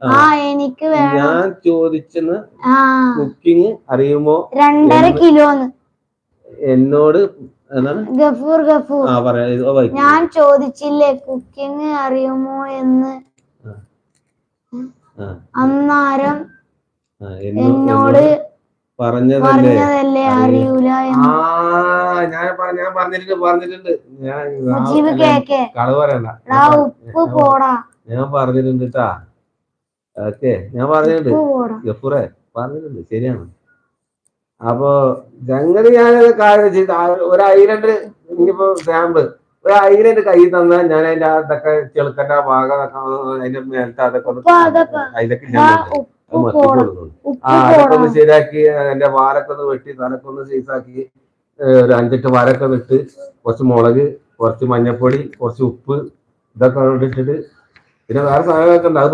എനിക്ക് വേണം. ഞാൻ ചോദിച്ചെന്ന് കുക്കിംഗ് അറിയുമോ 2.5 കിലോന്ന് എന്നോട് എന്താണ് ഗഫൂർ ഞാൻ ചോദിച്ചില്ലേ കുക്കിംഗ് അറിയുമോ എന്ന്. അന്നേരം എന്നോട് പറഞ്ഞതല്ലേ അറിയൂല. ഞാൻ പറഞ്ഞിട്ടുണ്ട് കളവ് പറയണ്ട. ഉപ്പ് പോടാ ഞാൻ പറഞ്ഞിട്ടുണ്ട് കേട്ടാ. ഓക്കെ, ഞാൻ പറഞ്ഞിട്ടുണ്ട് ഗഫൂറെ, പറഞ്ഞിട്ടുണ്ട്. ശരിയാണ്. അപ്പൊ സംഗതി ഞാനത് കാര്യം ചെയ്ത് ഒരു അയിലണ്ട് ഇനിയിപ്പോ സാമ്പിള് ഒരു അയിലണ്ട് കൈ തന്നാൽ ഞാൻ അതിന്റെ അതൊക്കെ ചെളുക്കന്റെ ഭാഗം അതിന്റെ മേലത്തെ അതൊക്കെ അതിലൊക്കെ അതൊക്കെ ഒന്ന് ശരിയാക്കി അതിന്റെ വാലൊക്കെ ഒന്ന് വെട്ടി തലൊക്കെ ഒന്ന് സൈസാക്കി ഒരു 5-8 വാലൊക്കെ വിട്ട് കുറച്ച് മുളക്, കുറച്ച് മഞ്ഞപ്പൊടി, കുറച്ച് ഉപ്പ് ഇതൊക്കെ ഇട്ടിട്ട് പിന്നെ വേറെ സാധനങ്ങളൊക്കെ ഉണ്ട്. അത്